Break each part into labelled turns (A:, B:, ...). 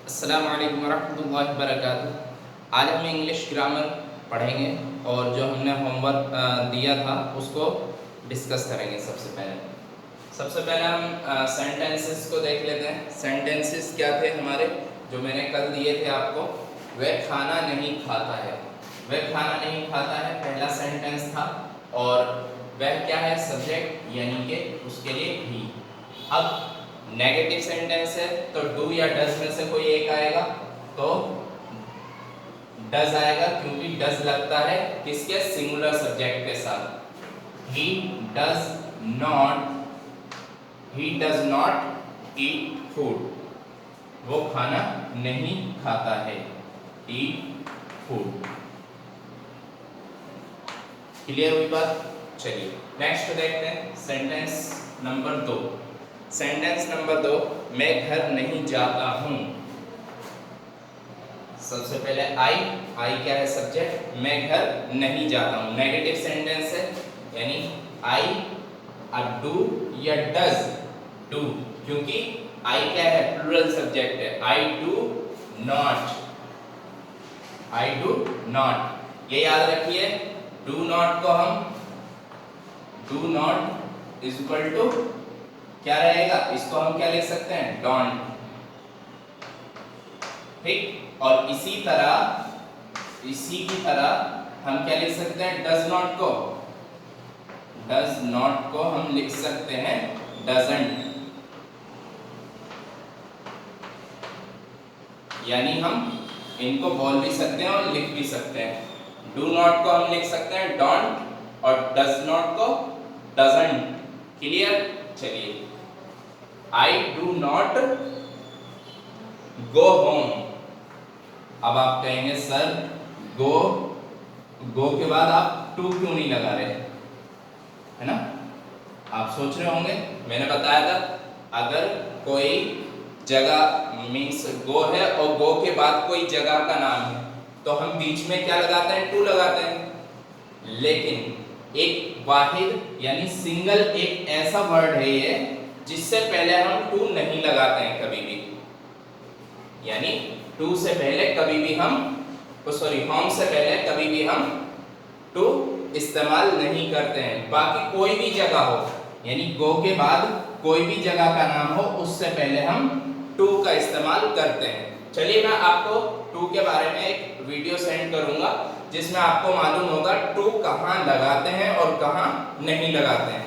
A: अस्सलामु अलैकुम वरहमतुल्लाहि वबरकातुहू। आज हम इंग्लिश ग्रामर पढ़ेंगे और जो हमने होमवर्क दिया था उसको डिस्कस करेंगे। सबसे पहले हम सेंटेंसेस को देख लेते हैं। सेंटेंसेस क्या थे हमारे, जो मैंने कल दिए थे आपको। वह खाना नहीं खाता है, वह खाना नहीं खाता है पहला सेंटेंस था। और वह क्या है, सब्जेक्ट, यानी कि उसके लिए ही। अब नेगेटिव सेंटेंस है तो डू या डज में से कोई एक आएगा, तो डज आएगा, क्योंकि डज लगता है किसके, सिंगुलर सब्जेक्ट के साथ। He does not eat food, वो खाना नहीं खाता है। ईट फूड, क्लियर हुई बात। चलिए नेक्स्ट देखते हैं सेंटेंस नंबर 2। सेंटेंस नंबर 2, मैं घर नहीं जाता हूं। सबसे पहले आई क्या है, सब्जेक्ट। मैं घर नहीं जाता हूं नेगेटिव सेंटेंस है, यानी आई डू या डज। डू, क्योंकि आई क्या है, प्लूरल सब्जेक्ट है। आई डू नॉट, ये याद रखिए। डू नॉट को हम, do not is equal to क्या रहेगा, इसको हम क्या लिख सकते हैं, डोंट। ठीक, और इसी की तरह हम क्या लिख सकते हैं, डज नॉट को हम लिख सकते हैं डजंट। यानी हम इनको बोल भी सकते हैं और लिख भी सकते हैं। डू नॉट को हम लिख सकते हैं डोंट और डज नॉट को डजंट। क्लियर। चलिए, I do not go home. अब आप कहेंगे सर गो के बाद आप टू क्यों नहीं लगा रहे, है ना। आप सोच रहे होंगे, मैंने बताया था अगर कोई जगह मीन्स गो है और गो के बाद कोई जगह का नाम है तो हम बीच में क्या लगाते हैं, टू लगाते हैं। लेकिन एक वाहिद यानी सिंगल एक ऐसा वर्ड है ये जिससे पहले हम टू नहीं लगाते हैं कभी भी। यानी टू से पहले कभी भी हम, होम से पहले कभी भी हम टू इस्तेमाल नहीं करते हैं। बाकी कोई भी जगह हो, यानी गो के बाद कोई भी जगह का नाम हो, उससे पहले हम टू का इस्तेमाल करते हैं। चलिए मैं आपको टू के बारे में एक वीडियो सेंड करूंगा जिसमें आपको मालूम होगा टू कहाँ लगाते हैं और कहाँ नहीं लगाते हैं।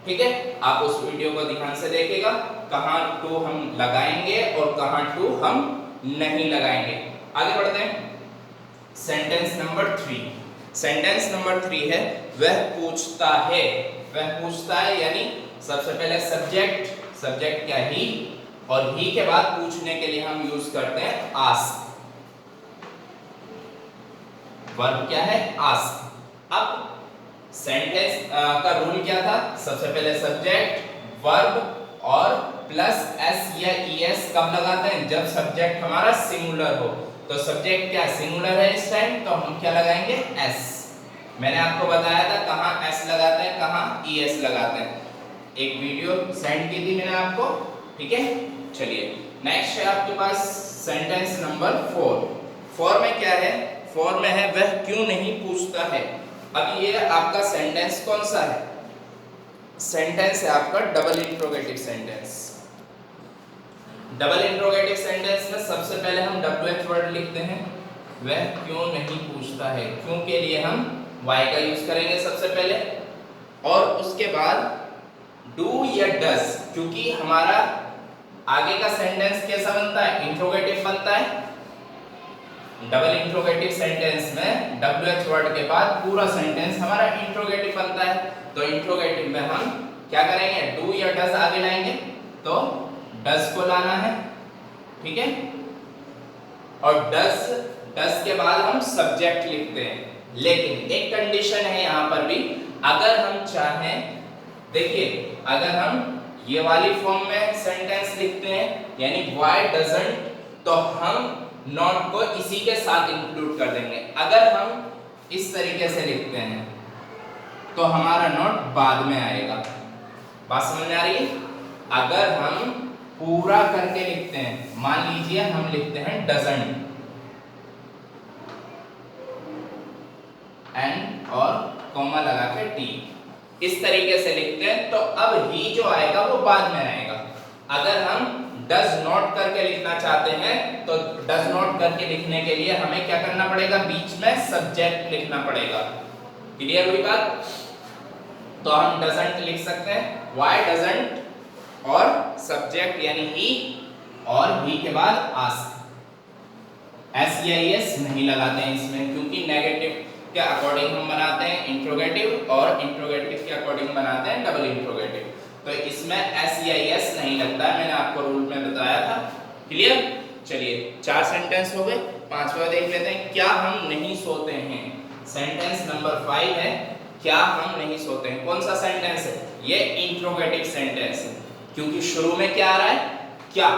A: ठीक है, आप उस वीडियो को ध्यान से देखिएगा, कहाँ टू हम लगाएंगे और कहाँ टू हम नहीं लगाएंगे। आगे बढ़ते हैं। Sentence number 3। सेंटेंस नंबर 3 है वह पूछता है। वह पूछता है यानी सबसे पहले सब्जेक्ट क्या, ही, और ही के बाद पूछने के लिए हम यूज करते हैं आस्क। वर्ब क्या है, आस्क। अब सेंटेंस का रूल क्या था, सबसे पहले सब्जेक्ट, वर्ब और प्लस एस या ईएस कब लगाते हैं, जब सब्जेक्ट हमारा सिंगुलर हो। तो सब्जेक्ट क्या सिंगुलर है इस टाइम, तो हम क्या लगाएंगे, एस। मैंने आपको बताया था कहाँ एस लगाते हैं, कहाँ ईएस लगाते हैं। एक वीडियो सेंड की थी मैंने आपको, ठीक है। चलिए नेक्स्ट है आपके पास सेंटेंस नंबर 4। 4 में क्या है, 4 में है वह क्यों नहीं पूछता है। अब ये आपका सेंटेंस कौन सा है, सेंटेंस है आपका double interrogative sentence. Double interrogative sentence में सबसे पहले हम WH वर्ड लिखते हैं, वह क्यों नहीं पूछता है। क्यों के लिए हम वाई का यूज करेंगे सबसे पहले, और उसके बाद डू या डज, क्योंकि हमारा आगे का सेंटेंस कैसा बनता है, इंट्रोगेटिव बनता है। डबल इंट्रोगेटिव सेंटेंस में WH वर्ड के बाद पूरा सेंटेंस हमारा इंट्रोगेटिव बनता है। तो इंट्रोगेटिव में हम क्या करेंगे, डू या डज आगे लाएंगे, तो डज को लाना है, ठीक है। और डज के बाद हम सब्जेक्ट लिखते हैं। लेकिन एक कंडीशन है यहां पर भी, अगर हम चाहें, देखिए अगर हम ये वाली फॉर्म में सेंटेंस लिखते हैं यानी व्हाई डजंट, तो हम नॉट को इसी के साथ इंक्लूड कर देंगे। अगर हम इस तरीके से लिखते हैं तो हमारा नॉट बाद में आएगा। बात समझ में आ रही है। अगर हम पूरा करके लिखते हैं। मान लीजिए हम लिखते हैं डजंट, एन और कॉमा लगा के टी, इस तरीके से लिखते हैं। तो अब ही जो आएगा वो बाद में आएगा। अगर हम डज नॉट करके लिखना चाहते हैं तो डज नॉट करके लिखने के लिए हमें क्या करना पड़ेगा, बीच में सब्जेक्ट लिखना पड़ेगा। क्लियर हुई बात? तो हम डजंट लिख सकते हैं, व्हाई डजंट और सब्जेक्ट यानी ही, और ही के बाद आस्क। एस नहीं लगाते हैं इसमें, क्योंकि नेगेटिव के अकॉर्डिंग हम बनाते हैं इंट्रोगेटिव, और इंट्रोगेटिव के अकॉर्डिंग बनाते हैं डबल इंट्रोगेटिव। तो इसमें एस नहीं लगता है, मैंने आपको रूल में बताया था। क्लियर? चलिए 4 सेंटेंस हो गए, 5वां देख लेते हैं। क्या हम नहीं सोते हैं? सेंटेंस नंबर 5 है, क्या हम नहीं सोते हैं। कौन सा सेंटेंस है ये? इंट्रोगेटिव सेंटेंस है, क्योंकि शुरू में क्या आ रहा है, क्या।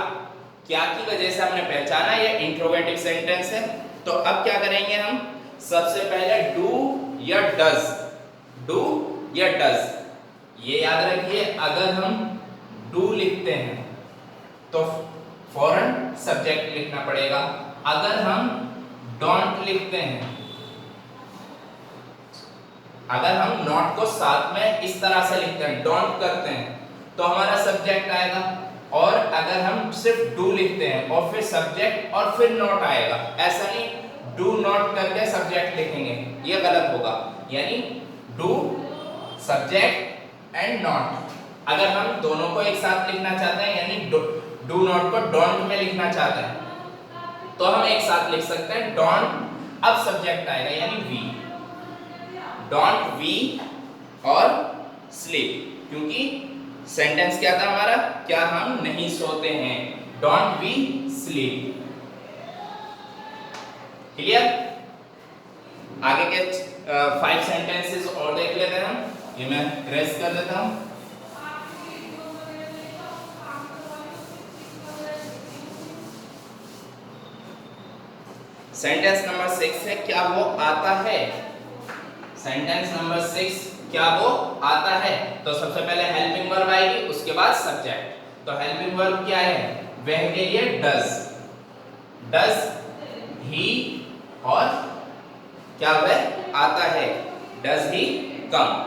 A: क्या की वजह से हमने पहचाना ये इंट्रोगेटिव सेंटेंस है। तो अब क्या करेंगे हम, सबसे पहले डू या डज, डू या डज, ये याद रखिए। अगर हम डू लिखते हैं तो फौरन सब्जेक्ट लिखना पड़ेगा। अगर हम डोंट लिखते हैं, अगर हम नॉट को साथ में इस तरह से लिखते हैं, डोंट करते हैं, तो हमारा सब्जेक्ट आएगा। और अगर हम सिर्फ डू लिखते हैं और फिर सब्जेक्ट और फिर नॉट आएगा, ऐसा नहीं डू नॉट करके सब्जेक्ट लिखेंगे, ये गलत होगा। यानी डू सब्जेक्ट एंड नॉट। अगर हम दोनों को एक साथ लिखना चाहते हैं, यानी डू नॉट को डोंट में लिखना चाहते हैं, तो हम एक साथ लिख सकते हैं डोंट, अब सब्जेक्ट आएगा यानी वी, डोंट वी और स्लीप, क्योंकि सेंटेंस क्या था हमारा, क्या हम नहीं सोते हैं, डोंट वी स्लीप। क्लियर? आगे के 5 सेंटेंसेस और देख लेते हैं हम, ये मैं रेस कर देता हूं। सेंटेंस नंबर 6 है, क्या वो आता है। सेंटेंस नंबर 6, क्या वो आता है। तो सबसे पहले हेल्पिंग वर्ब आएगी, उसके बाद सब्जेक्ट। तो हेल्पिंग वर्ब क्या है, वह के लिए डज, डज ही, और क्या वह आता है, डज ही कम,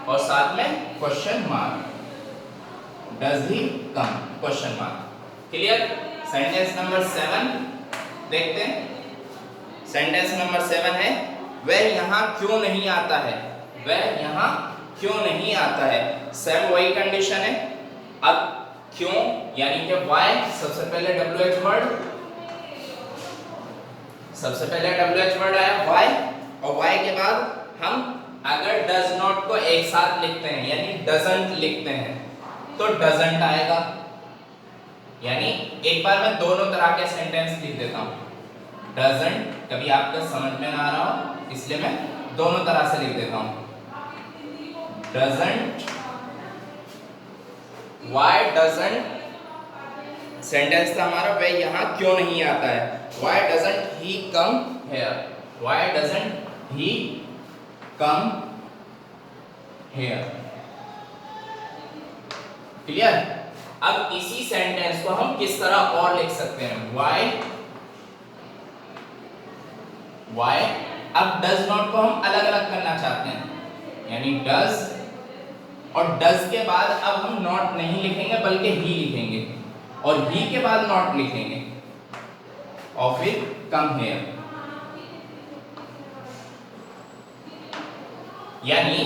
A: और साथ में question mark, does he come question mark. Clear? Sentence number 7 देखते हैं। सेंटेंस नंबर 7 है, वह यहाँ क्यों नहीं आता है, वह यहाँ क्यों नहीं आता है। सेम वही कंडीशन है। अब क्यों यानी कि व्हाई, सबसे पहले WH वर्ड, सबसे पहले WH वर्ड आया व्हाई, और व्हाई के बाद हम अगर डज नॉट को एक साथ लिखते हैं यानी डजंट लिखते हैं तो डजंट आएगा। यानी एक बार मैं दोनों तरह के सेंटेंस लिख देता हूं। डजंट कभी आपको समझ में ना आ रहा हो इसलिए मैं दोनों तरह से लिख देता हूं। डजंट, व्हाई डजंट, सेंटेंस था हमारा वह यहाँ क्यों नहीं आता है। Why doesn't he come here, why doesn't he come here. Clear? अब इसी सेंटेंस को हम किस तरह और लिख सकते हैं, व्हाई, व्हाई, अब डज नॉट को हम अलग अलग करना चाहते हैं यानी डज, और डज के बाद अब हम नॉट नहीं लिखेंगे बल्कि ही लिखेंगे, और ही के बाद नॉट लिखेंगे, और फिर कम हियर। यानी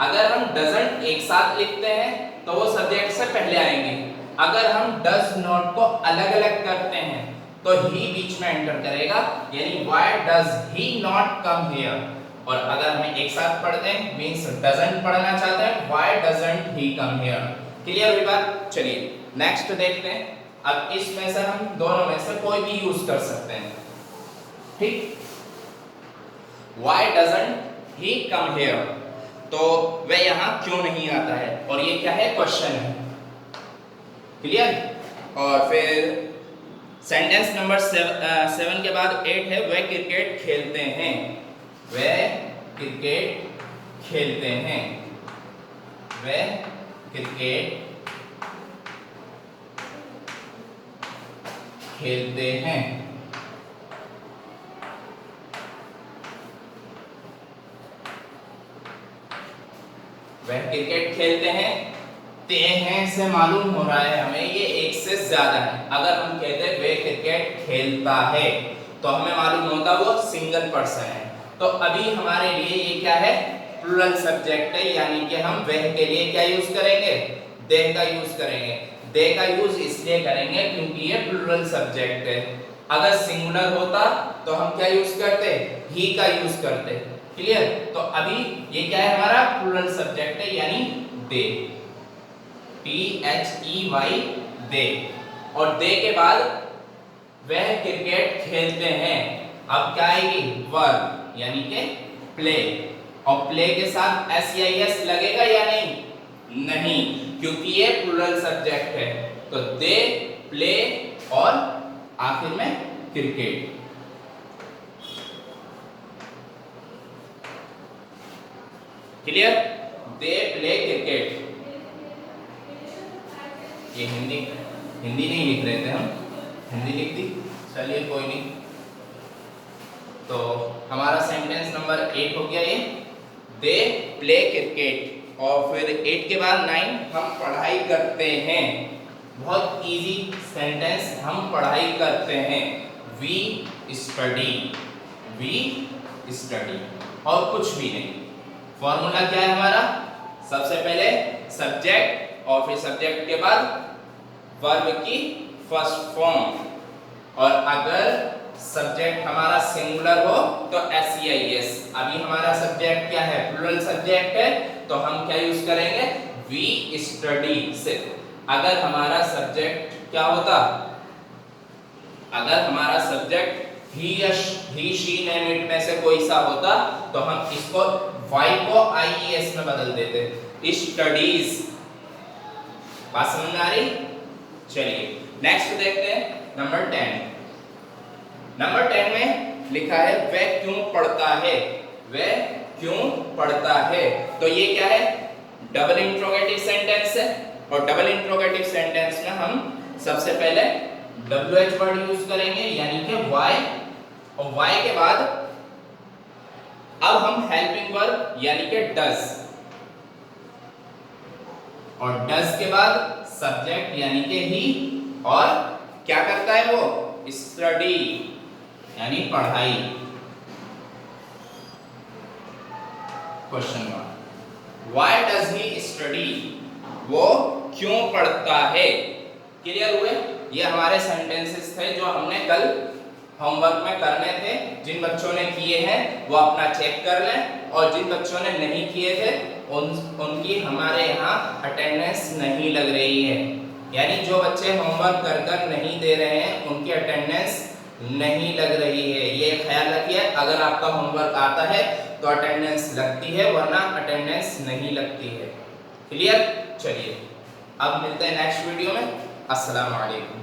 A: अगर हम डजंट एक साथ लिखते हैं तो वो सब्जेक्ट से पहले आएंगे। अगर हम डज नॉट को अलग अलग करते हैं तो ही बीच में एंटर करेगा, यानी why does he not come here. और अगर हमें एक साथ पढ़ते हैं मींस डजंट पढ़ना चाहते हैं, why doesn't he come here. Clear हुई बात? चलिए नेक्स्ट देखते हैं। अब इसमें से हम दोनों में से कोई भी यूज कर सकते हैं, ठीक। Why doesn't he come here, तो वह यहां क्यों नहीं आता है, और ये क्या है, क्वेश्चन है। क्लियर? और फिर सेंटेंस नंबर 7 के बाद 8 है, वह क्रिकेट खेलते हैं, वह क्रिकेट खेलते हैं, वह क्रिकेट खेलते हैं। वह क्रिकेट खेलते हैं। ते हैं से मालूम हो रहा है हमें ये एक से ज्यादा है। अगर हम कहते हैं वे क्रिकेट खेलता है तो हमें मालूम होता वो सिंगल पर्सन है। तो अभी हमारे लिए ये क्या है, प्लूरल सब्जेक्ट है, यानी कि हम वह के लिए क्या यूज करेंगे, दे का यूज करेंगे। दे का यूज इसलिए करेंगे क्योंकि ये प्लूरल सब्जेक्ट है। अगर सिंगुलर होता तो हम क्या यूज करते, ही का यूज करते। क्लियर। तो अभी ये क्या है, हमारा प्लूरल सब्जेक्ट है यानी दे, THEY दे। और दे के बाद वह क्रिकेट खेलते हैं, अब क्या आएगी, वर्ब यानी कि प्ले। और प्ले के साथ SEIS लगेगा या नहीं, नहीं, क्योंकि ये प्लूरल सब्जेक्ट है। तो दे, प्ले और आखिर में cricket. Clear. They play cricket. ये हिंदी नहीं लिख रहे थे हम, हिंदी लिख दी, चलिए कोई नहीं। तो हमारा सेंटेंस नंबर 8 हो गया ये, दे प्ले क्रिकेट। और फिर 8 के बाद 9 हम पढ़ाई करते हैं। बहुत इजी सेंटेंस, हम पढ़ाई करते हैं। वी स्टडी, वी स्टडी, और कुछ भी नहीं। फॉर्मूला क्या है हमारा, सबसे पहले सब्जेक्ट और फिर सब्जेक्ट के बाद वर्ब की फर्स्ट फॉर्म। और अगर सब्जेक्ट हमारा सिंगुलर हो तो SEIS। अभी हमारा सब्जेक्ट क्या है, प्लूरल सब्जेक्ट है, तो हम क्या यूज करेंगे, वी स्टडी से। अगर हमारा सब्जेक्ट क्या होता, अगर हमारा subject he she name it में से कोई सा होता तो हम इसको Y को IES में बदल देते, स्टडीज। बात समझ में आ रही। चलिए नेक्स्ट देखते हैं नंबर 10। नंबर 10 में लिखा है वह क्यों पढ़ता है, वह क्यों पढ़ता है। तो ये क्या है, डबल इंट्रोगेटिव सेंटेंस है। और डबल इंट्रोगेटिव सेंटेंस में हम सबसे पहले WH वर्ड यूज करेंगे यानी कि why, और why के बाद अब हम हेल्पिंग वर्ब यानी कि डज, और डज के बाद सब्जेक्ट यानी कि ही, और क्या करता है वो, स्टडी यानी पढ़ाई। Question mark, why does he study, वो क्यों पढ़ता है। क्लियर हुए। ये हमारे सेंटेंसेस थे जो हमने कल होमवर्क में करने थे। जिन बच्चों ने किए हैं वो अपना चेक कर लें, और जिन बच्चों ने नहीं किए थे उनकी हमारे यहाँ अटेंडेंस नहीं लग रही है। यानी जो बच्चे होमवर्क कर कर नहीं दे रहे हैं उनकी अटेंडेंस नहीं लग रही है। ये ख्याल रखिए, अगर आपका होमवर्क आता है तो अटेंडेंस लगती है, वरना अटेंडेंस नहीं लगती है। क्लियर। चलिए अब मिलते हैं नेक्स्ट वीडियो में। अस्सलाम वालेकुम।